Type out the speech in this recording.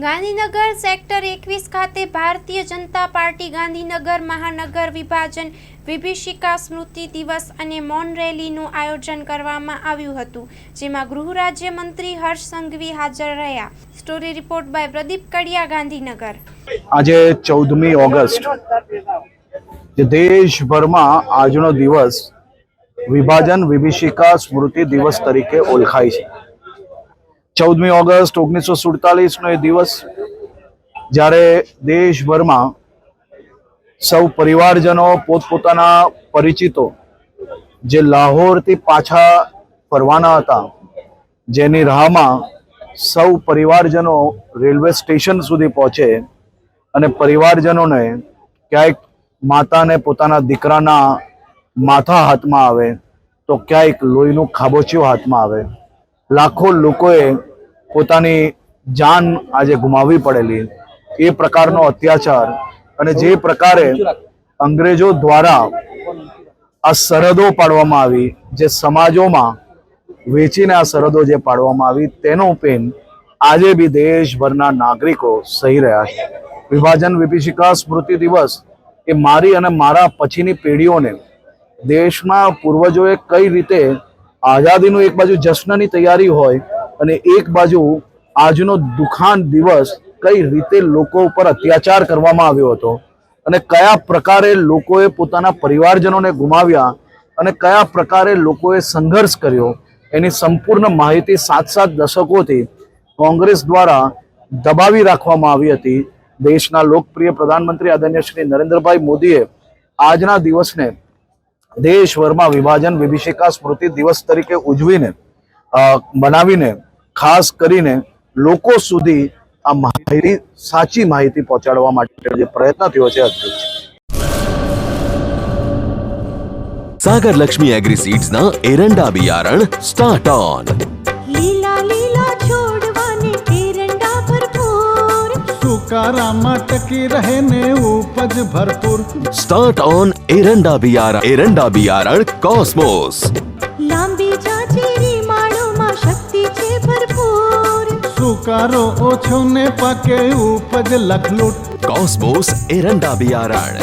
Gandhinagar sector 21 ખાતે Bharatiya Janata party Gandhinagar મહાનગર વિભાજન વિભીષિકા સ્મૃતિ દિવસ અને મૌન રેલીનું આયોજન કરવામાં આવ્યું હતું, જેમાં ગૃહ રાજ્ય મંત્રી હર્ષ સંઘવી હાજર રહ્યા. સ્ટોરી રિપોર્ટ બાય પ્રદીપ કડિયા, ગાંધીનગર. આજે 14મી ઓગસ્ટ જે દેશભરમાં આજનો દિવસ વિભાજન વિભીષિકા સ્મૃતિ દિવસ તરીકે ઓળખાય છે. 14મી ઓગસ્ટ 1947નો એ દિવસ જ્યારે દેશભરમાં સૌ પરિવારજનો પોતપોતાના પરિચિતો જે લાહોરથી પાછા ફરવાના હતા, જેની રાહમાં સૌ પરિવારજનો રેલવે સ્ટેશન સુધી પહોંચે અને પરિવારજનોને ક્યાંક માતાને પોતાના દીકરાના માથા હાથમાં આવે તો ક્યાંક લોહીનું ખાબોચિયું હાથમાં આવે. લાખો લોકોએ પોતાની જાન આજે ગુમાવવી પડેલી. એ પ્રકારનો અત્યાચાર અને જે પ્રકારે અંગ્રેજો દ્વારા આ સરહદો પાડવામાં આવી, જે સમાજોમાં વેચીને આ સરહદો જે પાડવામાં આવી, તેનું પેન આજે બી દેશભરના નાગરિકો સહી રહ્યા છે. વિભાજન વિભીષિકા સ્મૃતિ દિવસ એ મારી અને મારા પછીની પેઢીઓને દેશમાં પૂર્વજોએ કઈ રીતે આઝાદીનું એક બાજુ જશ્નની તૈયારી હોય અને એક બાજુ આજનો દુખાન દિવસ કઈ રીતે લોકો ઉપર અત્યાચાર કરવામાં આવ્યો હતો અને કયા પ્રકારે લોકોએ પોતાના પરિવારજનોને ગુમાવ્યા અને કયા પ્રકારે લોકોએ સંઘર્ષ કર્યો, એની સંપૂર્ણ માહિતી 7 દશકોથી કોંગ્રેસ દ્વારા દબાવી રાખવામાં આવી હતી. દેશના લોકપ્રિય પ્રધાનમંત્રી આદરણીય શ્રી નરેન્દ્રભાઈ મોદીએ આજના દિવસને દેશભરમાં વિભાજન વિભીષિકા સ્મૃતિ દિવસ તરીકે ઉજવીને બનાવીને ખાસ કરીને લોકો સુધી આ માહિતી, સાચી માહિતી પહોંચાડવા માટે જે પ્રયત્ન થયો છે અદ્ભુત છે. सागर लक्ष्मी एग्री सीड्स ना एरंडा बियारण स्टार्ट ऑन. લીલા લીલા છોડવાને એરંડા ભરપૂર, સુકારામાં ટકી રહે ને ઉપજ ભરપૂર. स्टार्ट ऑन एरंडा बियारण कॉस्मोस. લાંબી જાચેરી માળોમાં શક્તિ છે ભરપૂર, સુકારો ઓછો ને પાકે ઉપજ લખલૂટ. कॉस्मोस एरंडा बियारण.